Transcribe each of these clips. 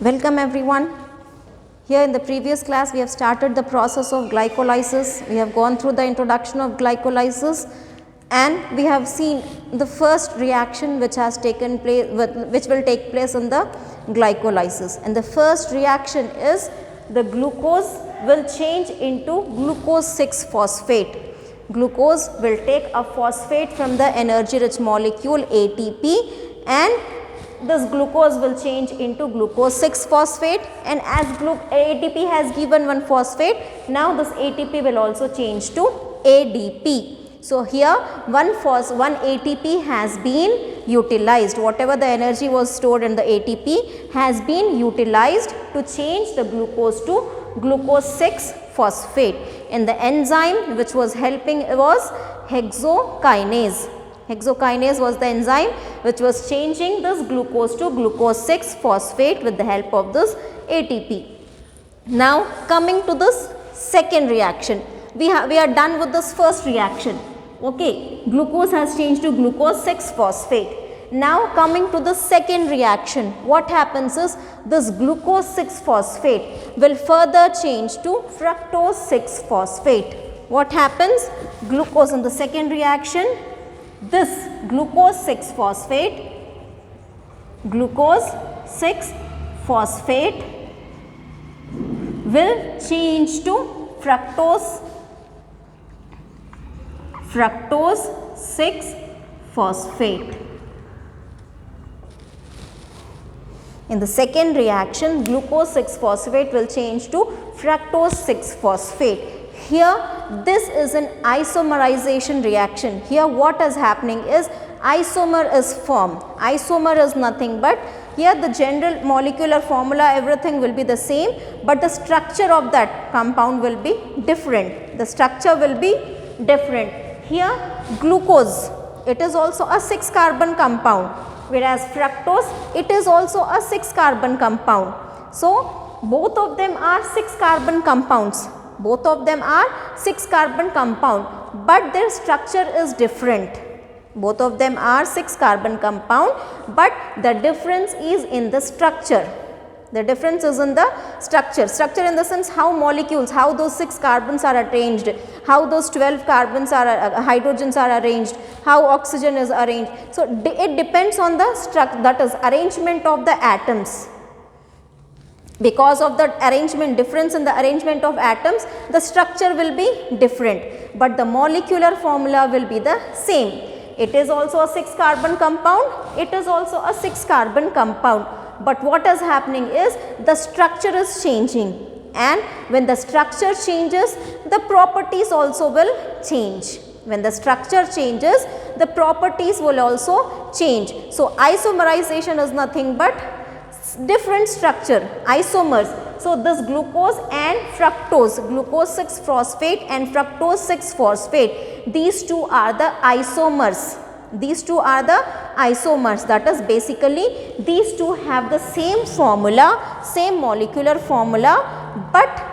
Welcome everyone. Here in the previous class we have started the process of glycolysis. We have gone through the introduction of glycolysis and we have seen the first reaction which has taken place, which will take place in the glycolysis. And the first reaction is the glucose will change into glucose 6-phosphate. Glucose will take a phosphate from the energy rich molecule ATP, and this glucose will change into glucose 6-phosphate, and as ATP has given one phosphate, now this ATP will also change to ADP. So, here one ATP has been utilized, whatever the energy was stored in the ATP has been utilized to change the glucose to glucose 6-phosphate, and the enzyme which was helping was hexokinase. Hexokinase was the enzyme which was changing this glucose to glucose 6-phosphate with the help of this ATP. Now, coming to this second reaction, we are done with this first reaction. Okay, glucose has changed to glucose 6-phosphate. Now, coming to the second reaction, what happens is this glucose 6-phosphate will further change to fructose 6-phosphate. What happens? Glucose in the second reaction, this glucose 6-phosphate will change to fructose 6-phosphate. In the second reaction, glucose 6-phosphate will change to fructose 6-phosphate. Here, this is an isomerization reaction. Here, what is happening is isomer is formed. Isomer is nothing but here the general molecular formula, everything will be the same, but the structure of that compound will be different. The structure will be different. Here, glucose, it is also a 6-carbon compound, whereas fructose, it is also a 6-carbon compound. So, both of them are 6-carbon compounds. Both of them are 6-carbon compound, but their structure is different. Both of them are 6-carbon compound, but the difference is in the structure. The difference is in the structure. Structure in the sense how molecules, how those 6 carbons are arranged, how those 12 carbons are hydrogens are arranged, how oxygen is arranged. So, it depends on the structure, that is arrangement of the atoms. Because of the arrangement, difference in the arrangement of atoms, the structure will be different, but the molecular formula will be the same. It is also a 6-carbon compound, it is also a 6-carbon compound, but what is happening is the structure is changing, and when the structure changes, the properties also will change. When the structure changes, the properties will also change. So, isomerization is nothing but different structure, isomers. So, this glucose and fructose, glucose 6-phosphate and fructose 6-phosphate, these two are the isomers. These two are the isomers, that is basically these two have the same formula, same molecular formula, but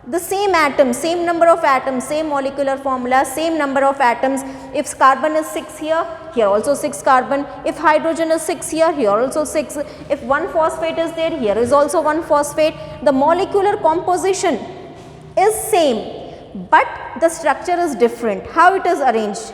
the same atom, same number of atoms, same molecular formula, same number of atoms. If carbon is 6 here, here also 6 carbon. If hydrogen is 6 here, here also 6. If one phosphate is there, here is also one phosphate. The molecular composition is same, but the structure is different. How it is arranged?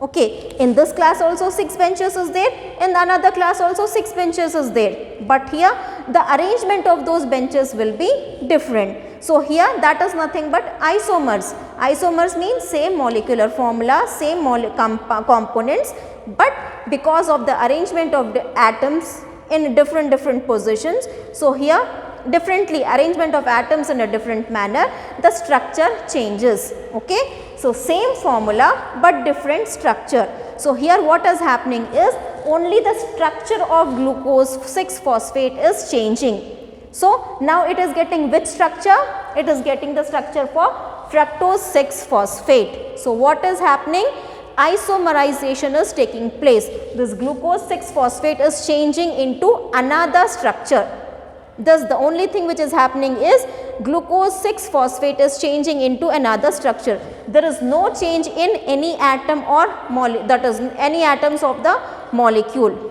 Okay, in this class also 6 benches is there, in another class also 6 benches is there, but here the arrangement of those benches will be different. So, here that is nothing but isomers. Isomers means same molecular formula, same components, but because of the arrangement of the atoms in different positions. So, here differently arrangement of atoms in a different manner, the structure changes. Okay. So, same formula but different structure. So, here what is happening is only the structure of glucose 6-phosphate is changing. So, now it is getting which structure? It is getting the structure for fructose 6-phosphate. So, what is happening? Isomerization is taking place. This glucose 6-phosphate is changing into another structure. Thus, the only thing which is happening is glucose 6-phosphate is changing into another structure. There is no change in any atom or that is any atoms of the molecule.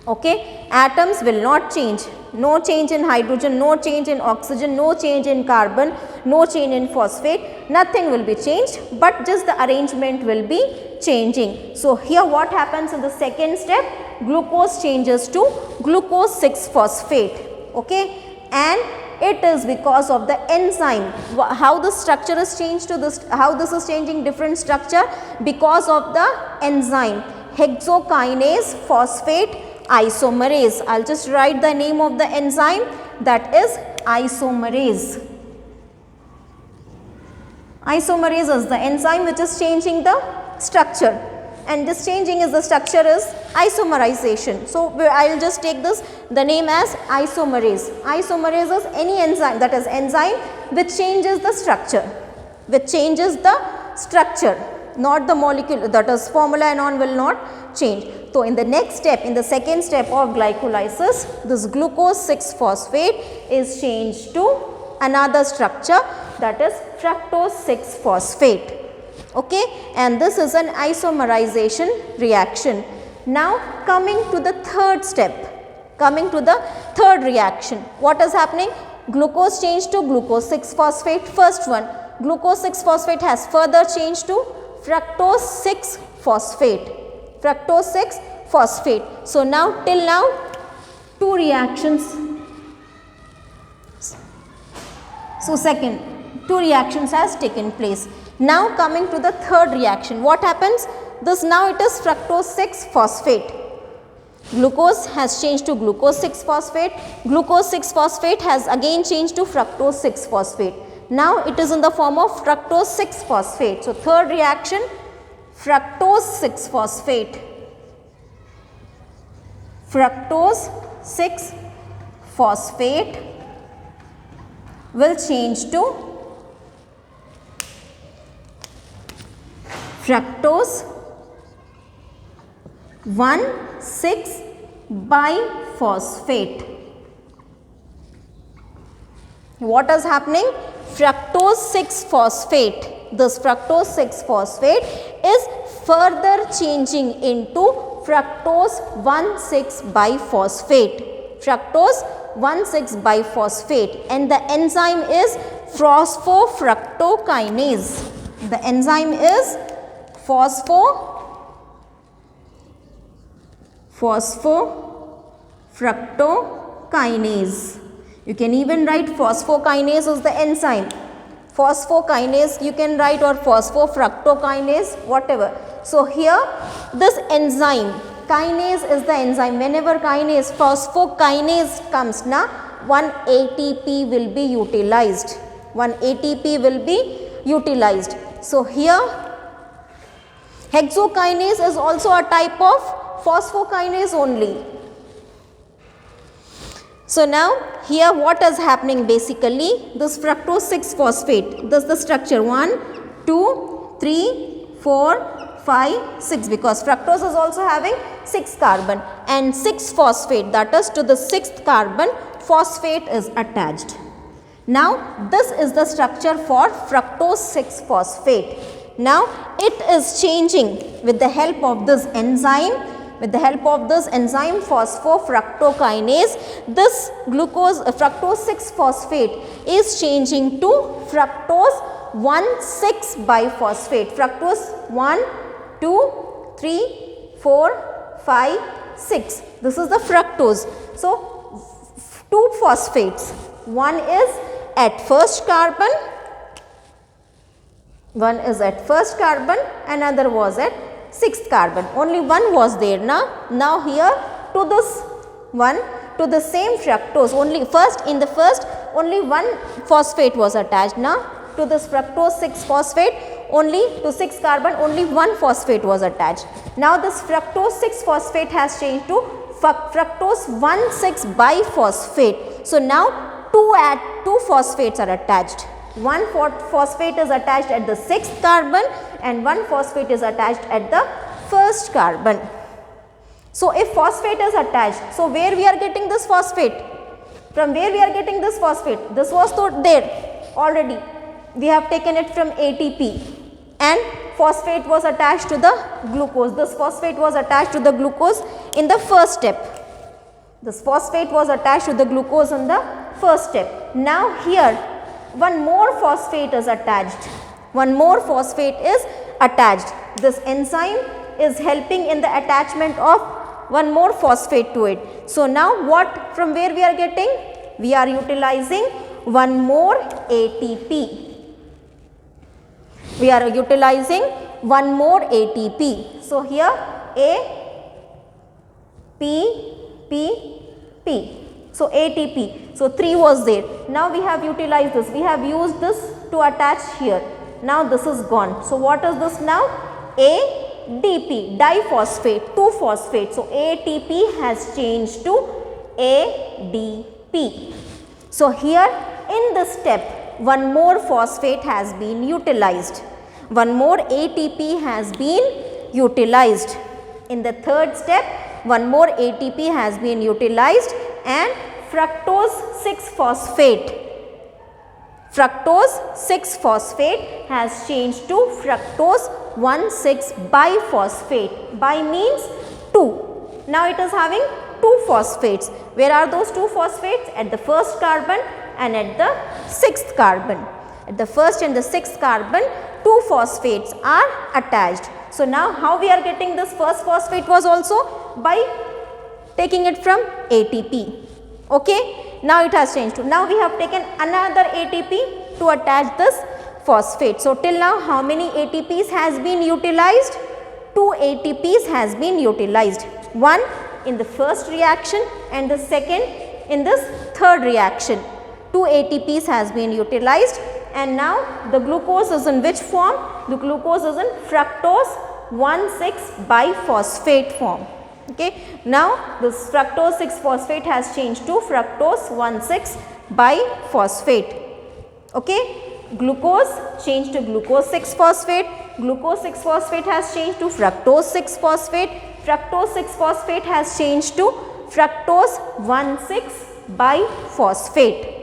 Okay, atoms will not change. No change in hydrogen, no change in oxygen, no change in carbon, no change in phosphate, nothing will be changed, but just the arrangement will be changing. So, here what happens in the second step? Glucose changes to glucose 6-phosphate, okay, and it is because of the enzyme. How the structure is changed to this, how this is changing different structure? Because of the enzyme hexokinase phosphate isomerase. I will just write the name of the enzyme, that is isomerase. Isomerase is the enzyme which is changing the structure, and this changing is the structure is isomerization. So, I will just take this the name as isomerase. Isomerase is any enzyme, that is enzyme which changes the structure, not the molecule, that is formula and on will not change. So, in the next step, in the second step of glycolysis, this glucose 6-phosphate is changed to another structure, that is fructose 6-phosphate, okay, and this is an isomerization reaction. Now, coming to the third step, coming to the third reaction, what is happening? Glucose changed to glucose 6-phosphate, first one. Glucose 6-phosphate has further changed to fructose 6-phosphate. Fructose 6-phosphate. So, now till now 2 reactions. So, second 2 reactions has taken place. Now, coming to the third reaction, what happens? This now it is fructose 6-phosphate. Glucose has changed to glucose 6-phosphate. Glucose 6-phosphate has again changed to fructose 6-phosphate. Now, it is in the form of fructose 6-phosphate. So, third reaction, fructose 6-phosphate. Fructose 6-phosphate will change to fructose 1,6-biphosphate. What is happening? Fructose 6-phosphate. This fructose 6-phosphate is further changing into fructose 1,6-biphosphate. Fructose 1,6-biphosphate, and the enzyme is phosphofructokinase. The enzyme is phosphofructokinase. You can even write phosphokinase is the enzyme. Phosphokinase you can write, or phosphofructokinase, whatever. So, here this enzyme, kinase is the enzyme. Whenever kinase, phosphokinase comes, na, 1 ATP will be utilized. 1 ATP will be utilized. So, here hexokinase is also a type of phosphokinase only. So, now here what is happening basically, this fructose 6-phosphate, this is the structure 1, 2, 3, 4, 5, 6, because fructose is also having 6 carbon, and 6-phosphate, that is to the 6th carbon phosphate is attached. Now, this is the structure for fructose 6-phosphate. Now, it is changing with the help of this enzyme. With the help of this enzyme phosphofructokinase, this glucose fructose 6-phosphate is changing to fructose 1,6-biphosphate. Fructose 1, 2, 3, 4, 5, 6. This is the fructose. So, 2 phosphates. One is at first carbon. One is at first carbon, another was at 6th carbon. Only one was there now. Now, here to this one, to the same fructose, only first in the first only one phosphate was attached. Now, to this fructose 6-phosphate, only to 6 carbon only one phosphate was attached. Now, this fructose 6-phosphate has changed to fructose 1,6-biphosphate. So, now 2 phosphates are attached. One phosphate is attached at the 6th carbon and one phosphate is attached at the first carbon. So, if phosphate is attached, so where we are getting this phosphate? From where we are getting this phosphate? This was there already. We have taken it from ATP, and phosphate was attached to the glucose. This phosphate was attached to the glucose in the first step. This phosphate was attached to the glucose in the first step. Now here one more phosphate is attached. One more phosphate is attached. This enzyme is helping in the attachment of one more phosphate to it. So now what, from where we are getting? We are utilizing one more ATP. We are utilizing one more ATP. So here A, P, P, P. So ATP. So 3 was there. Now we have utilized this. We have used this to attach here. Now this is gone. So what is this now? ADP, diphosphate, 2 phosphate. So ATP has changed to ADP. So here in this step, one more phosphate has been utilized. One more ATP has been utilized. In the third step, one more ATP has been utilized and fructose 6-phosphate. Fructose 6-phosphate has changed to fructose 1,6-biphosphate. Bi means 2. Now it is having 2 phosphates. Where are those 2 phosphates? At the first carbon and at the 6th carbon. At the first and the 6th carbon, 2 phosphates are attached. So now how we are getting this first phosphate was also by taking it from ATP. Okay. Now it has changed to, now we have taken another ATP to attach this phosphate. So till now how many ATPs has been utilized? 2 ATPs has been utilized. One in the first reaction and the second in this third reaction. 2 ATPs has been utilized and now the glucose is in which form? The glucose is in fructose 1,6-biphosphate form. Okay. Now this fructose 6-phosphate has changed to fructose 1,6-biphosphate. Okay. Glucose changed to glucose 6-phosphate. Glucose 6-phosphate has changed to fructose 6-phosphate. Fructose 6-phosphate has changed to fructose 1,6-biphosphate.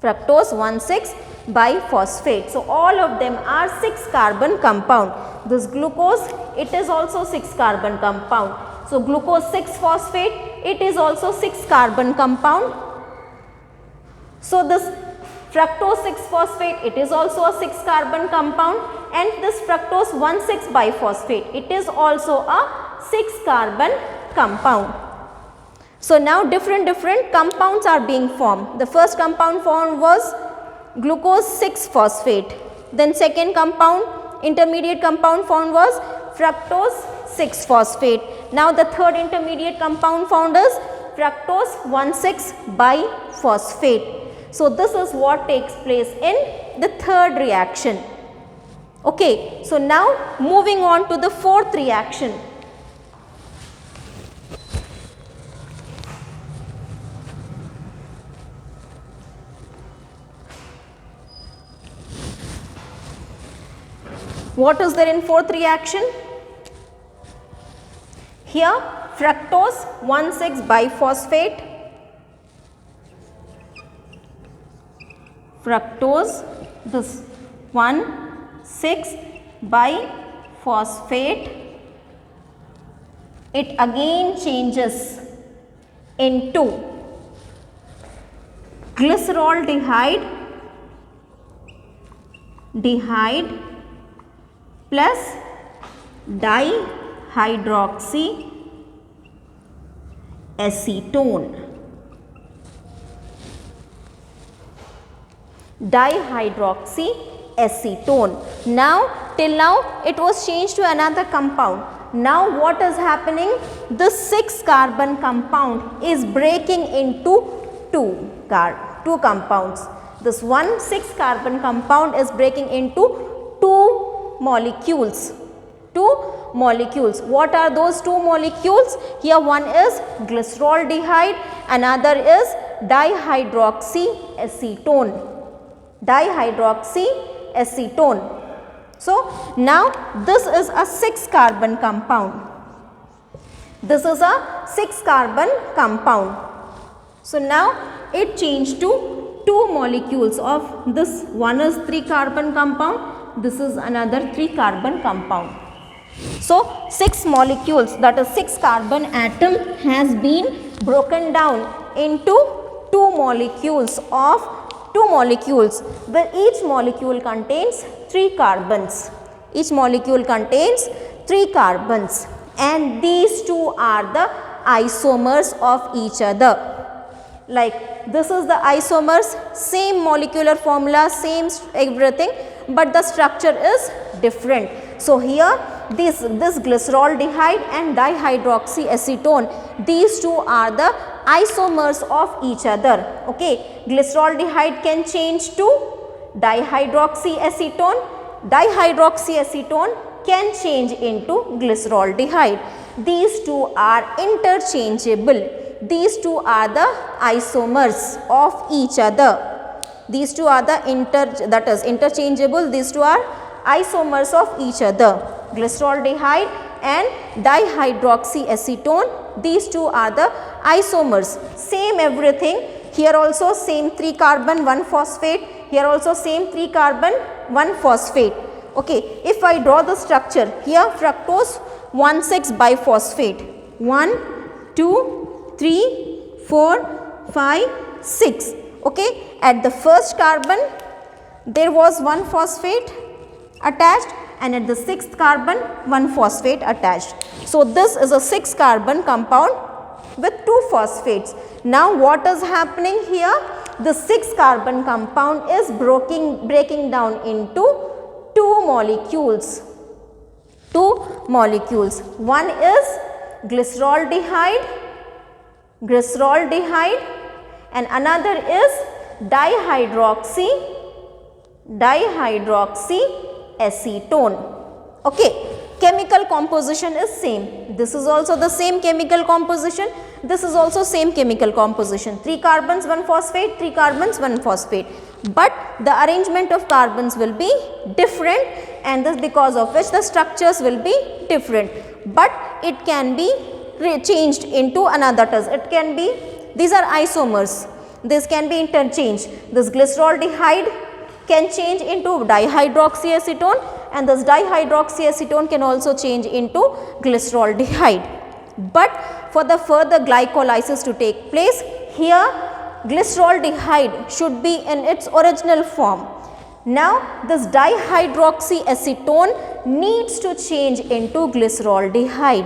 Fructose 1,6-biphosphate. So all of them are 6 carbon compound. This glucose, it is also 6 carbon compound. So glucose 6-phosphate, it is also 6 carbon compound. So this fructose 6-phosphate, it is also a 6 carbon compound, and this fructose 1,6-biphosphate, it is also a 6 carbon compound. So now different compounds are being formed. The first compound formed was glucose 6-phosphate. Then second compound, intermediate compound formed was fructose 6-phosphate. Now the third intermediate compound found is fructose 1,6-biphosphate. So this is what takes place in the third reaction. Okay, so now moving on to the fourth reaction. What is there in fourth reaction? Here fructose 1,6-biphosphate, fructose this 1,6-biphosphate, it again changes into glyceroldehyde plus dihydroxyacetone. Dihydroxyacetone. Now till now it was changed to another compound. Now what is happening? This 6 carbon compound is breaking into two compounds. This 6 carbon compound is breaking into two molecules. What are those 2 molecules? Here one is glyceroldehyde, another is dihydroxyacetone. So now this is a 6 carbon compound. So now it changed to 2 molecules of this. One is 3 carbon compound, this is another 3 carbon compound. So 6 molecules, that is 6 carbon atom has been broken down into two molecules, where each molecule contains 3 carbons. Each molecule contains 3 carbons, and these two are the isomers of each other. Like this is the isomers, same molecular formula, same everything, but the structure is different. So here this glyceraldehyde and dihydroxyacetone, these two are the isomers of each other. Okay, glyceraldehyde can change to dihydroxyacetone, dihydroxyacetone can change into glyceraldehyde. These two are interchangeable. These two are the isomers of each other. These two are the interchangeable. These two are isomers of each other. Glyceraldehyde and dihydroxyacetone, these two are the isomers. Same everything. Here also same 3 carbon 1 phosphate. Here also same 3 carbon 1 phosphate. Okay, if I draw the structure, here fructose 1,6 biphosphate, 1, 2, 3, 4, 5, 6. Okay, at the first carbon there was 1 phosphate attached, and at the 6th carbon 1 phosphate attached. So this is a 6 carbon compound with 2 phosphates. Now what is happening here? The 6 carbon compound is breaking down into 2 molecules. One is glyceraldehyde, and another is dihydroxyacetone. Okay, chemical composition is same. This is also the same chemical composition. This is also same chemical composition. 3 carbons 1 phosphate, 3 carbons 1 phosphate. But the arrangement of carbons will be different, and this because of which the structures will be different. But it can be changed into another. It can be, these are isomers. This can be interchanged. This glyceraldehyde can change into dihydroxyacetone, and this dihydroxyacetone can also change into glyceraldehyde. But for the further glycolysis to take place, here glyceraldehyde should be in its original form. Now this dihydroxyacetone needs to change into glyceraldehyde.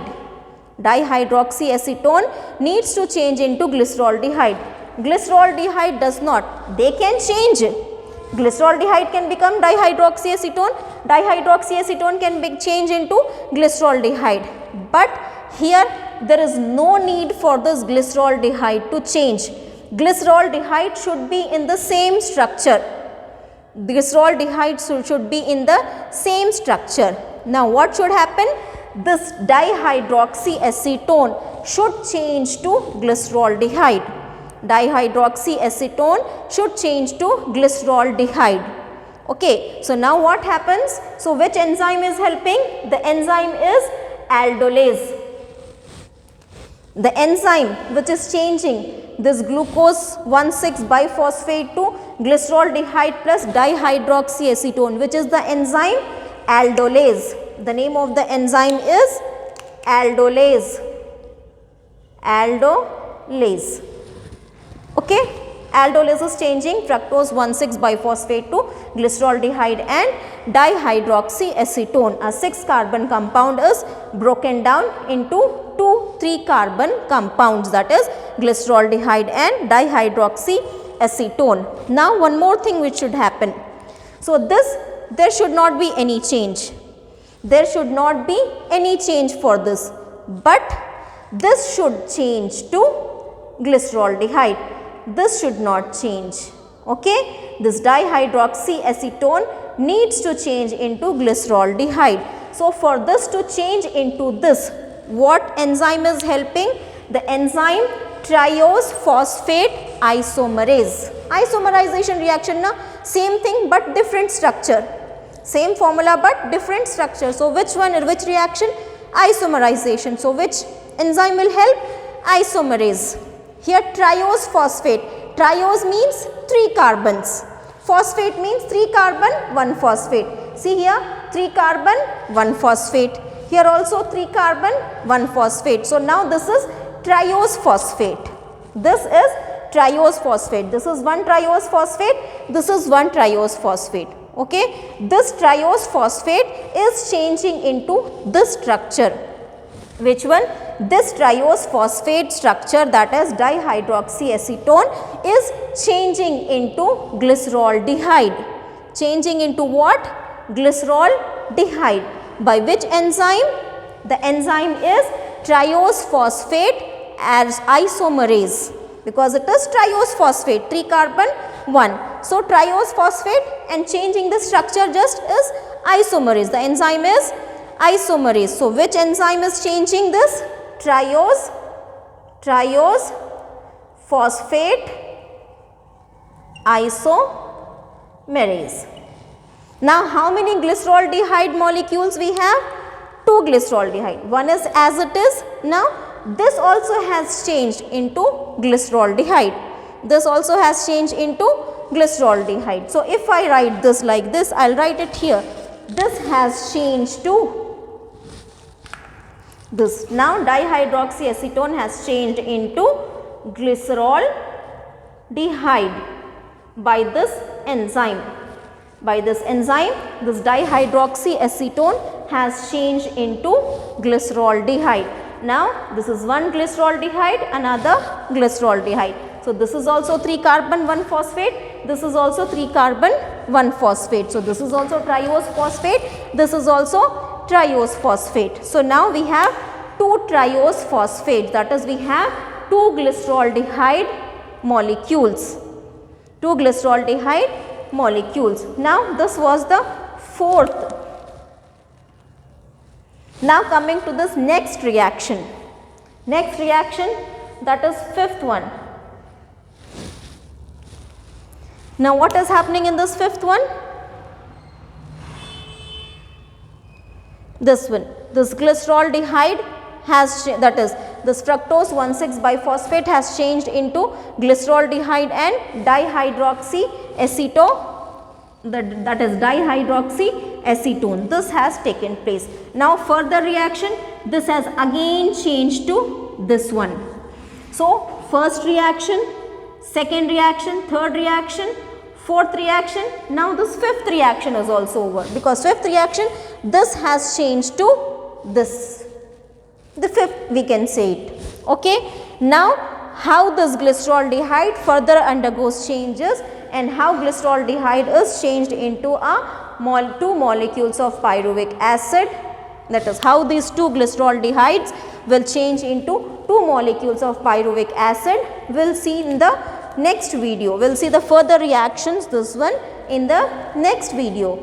Dihydroxyacetone needs to change into glyceraldehyde. Glyceraldehyde does not. They can change. Glyceraldehyde can become dihydroxyacetone. Dihydroxyacetone can be changed into glyceraldehyde. But here there is no need for this glyceraldehyde to change. Glyceraldehyde should be in the same structure. Glyceraldehyde should be in the same structure. Now what should happen? This dihydroxyacetone should change to glyceraldehyde. Dihydroxyacetone should change to glyceraldehyde. Okay, so now what happens? So which enzyme is helping? The enzyme is aldolase. The enzyme which is changing this glucose 1,6 biphosphate to glyceraldehyde plus dihydroxyacetone, which is the enzyme aldolase. The name of the enzyme is aldolase. Aldolase. Okay, aldolase is changing fructose 1,6 biphosphate to glyceraldehyde and dihydroxyacetone. A 6 carbon compound is broken down into 2-3 carbon compounds, that is glyceraldehyde and dihydroxyacetone. Now one more thing which should happen. So there should not be any change. There should not be any change for this, but this should change to glyceraldehyde. This should not change. Okay, this dihydroxyacetone needs to change into glyceraldehyde. So for this to change into this, what enzyme is helping? The enzyme triose phosphate isomerase. Isomerization reaction, na same thing but different structure. Same formula but different structure. So which reaction? Isomerization. So which enzyme will help? Isomerase. Here triose phosphate. Triose means 3 carbons. Phosphate means 3 carbon 1 phosphate. See here 3 carbon 1 phosphate. Here also 3 carbon 1 phosphate. So now this is triose phosphate. This is triose phosphate. This is one triose phosphate. This is one triose phosphate. Okay. This triose phosphate is changing into this structure. Which one? This triose phosphate structure, that is dihydroxyacetone, is changing into glyceroldehyde. Changing into what? Glyceroldehyde. By which enzyme? The enzyme is triose phosphate as isomerase, because it is triose phosphate, 3 carbon 1. So, triose phosphate, and changing the structure just is isomerase. The enzyme is isomerase. So, which enzyme is changing this? Triose phosphate isomerase. Now, how many glyceroldehyde molecules we have? 2 glyceroldehyde. One is as it is. Now, this also has changed into glyceroldehyde. This also has changed into glyceroldehyde. So, if I write this like this, I will write it here. This has changed to this. Now, dihydroxyacetone has changed into glyceroldehyde by this enzyme. By this enzyme, this dihydroxyacetone has changed into glyceroldehyde. Now, this is one glyceroldehyde, another glyceroldehyde. So, this is also 3 carbon 1 phosphate, this is also 3 carbon 1 phosphate. So, this is also triose phosphate, this is also triose phosphate. So, now we have 2 triose phosphates, that is we have 2 glyceroldehyde molecules. 2 glyceroldehyde molecules. Now, this was the fourth. Now, coming to this next reaction. Next reaction, that is fifth one. Now, what is happening in this fifth one? This one, this glyceroldehyde has, that is this fructose 1,6 biphosphate has changed into glyceroldehyde and dihydroxyacetone, that is dihydroxyacetone. This has taken place. Now, further reaction, this has again changed to this one. So, first reaction, second reaction, third reaction, fourth reaction. Now, this fifth reaction is also over, because fifth reaction, this has changed to this. The fifth, we can say it. Okay. Now, how this glyceroldehyde further undergoes changes, and how glyceroldehyde is changed into a 2 molecules of pyruvic acid. That is how these 2 glyceroldehydes will change into 2 molecules of pyruvic acid. We will see in the next video. We will see the further reactions, this one, in the next video.